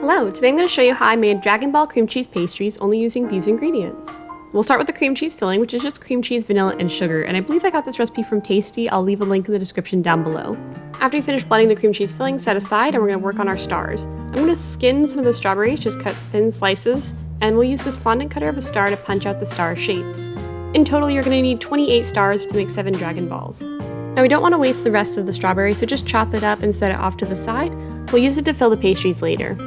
Hello, today I'm going to show you how I made Dragon Ball cream cheese pastries only using these ingredients. We'll start with the cream cheese filling, which is just cream cheese, vanilla, and sugar, and I believe I got this recipe from Tasty. I'll leave a link in the description down below. After you finish blending the cream cheese filling, set aside, and we're going to work on our stars. I'm going to skin some of the strawberries, just cut thin slices, and we'll use this fondant cutter of a star to punch out the star shapes. In total, you're going to need 28 stars to make 7 Dragon Balls. Now we don't want to waste the rest of the strawberry, so just chop it up and set it off to the side. We'll use it to fill the pastries later.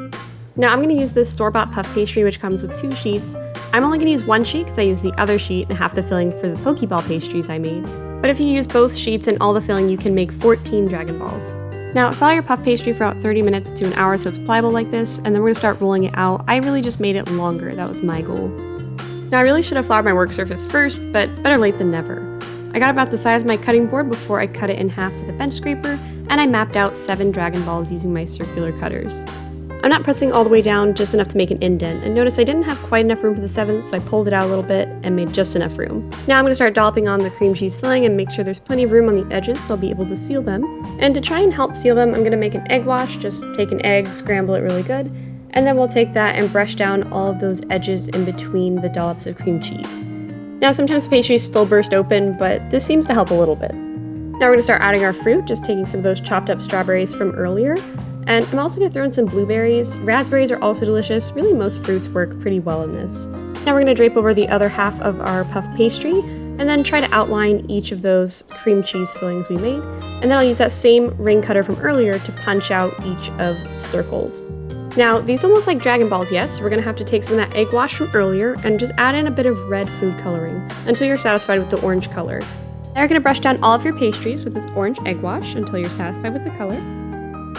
Now I'm going to use this store-bought puff pastry, which comes with 2 sheets. I'm only going to use 1 sheet because I used the other sheet and half the filling for the Pokeball pastries I made. But if you use both sheets and all the filling, you can make 14 Dragon Balls. Now thaw your puff pastry for about 30 minutes to an hour so it's pliable like this, and then we're going to start rolling it out. I really just made it longer, that was my goal. Now I really should have floured my work surface first, but better late than never. I got about the size of my cutting board before I cut it in half with a bench scraper, and I mapped out 7 Dragon Balls using my circular cutters. I'm not pressing all the way down, just enough to make an indent, and notice I didn't have quite enough room for the 7th, so I pulled it out a little bit and made just enough room. Now I'm going to start dolloping on the cream cheese filling and make sure there's plenty of room on the edges so I'll be able to seal them. And to try and help seal them, I'm going to make an egg wash. Just take an egg, scramble it really good, and then we'll take that and brush down all of those edges in between the dollops of cream cheese. Now sometimes the pastries still burst open, but this seems to help a little bit. Now we're going to start adding our fruit, just taking some of those chopped up strawberries from earlier. And I'm also going to throw in some blueberries. Raspberries are also delicious. Really, most fruits work pretty well in this. Now we're going to drape over the other half of our puff pastry and then try to outline each of those cream cheese fillings we made. And then I'll use that same ring cutter from earlier to punch out each of the circles. Now, these don't look like Dragon Balls yet, so we're going to have to take some of that egg wash from earlier and just add in a bit of red food coloring until you're satisfied with the orange color. Now you're going to brush down all of your pastries with this orange egg wash until you're satisfied with the color.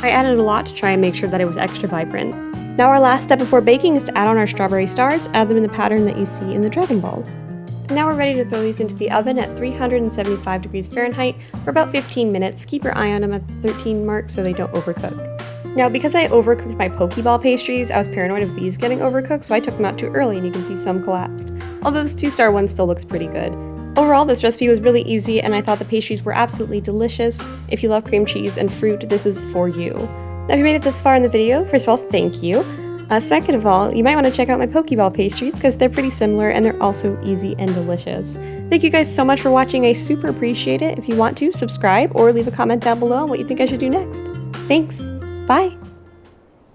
I added a lot to try and make sure that it was extra vibrant. Now our last step before baking is to add on our strawberry stars, add them in the pattern that you see in the Dragon Balls. And now we're ready to throw these into the oven at 375 degrees Fahrenheit for about 15 minutes. Keep your eye on them at the 13 mark so they don't overcook. Now because I overcooked my Pokeball pastries, I was paranoid of these getting overcooked, so I took them out too early and you can see some collapsed. Although this 2-star one still looks pretty good. Overall, this recipe was really easy, and I thought the pastries were absolutely delicious. If you love cream cheese and fruit, this is for you. Now, if you made it this far in the video, first of all, thank you. Second of all, you might want to check out my Pokeball pastries, because they're pretty similar, and they're also easy and delicious. Thank you guys so much for watching. I super appreciate it. If you want to, subscribe or leave a comment down below on what you think I should do next. Thanks. Bye.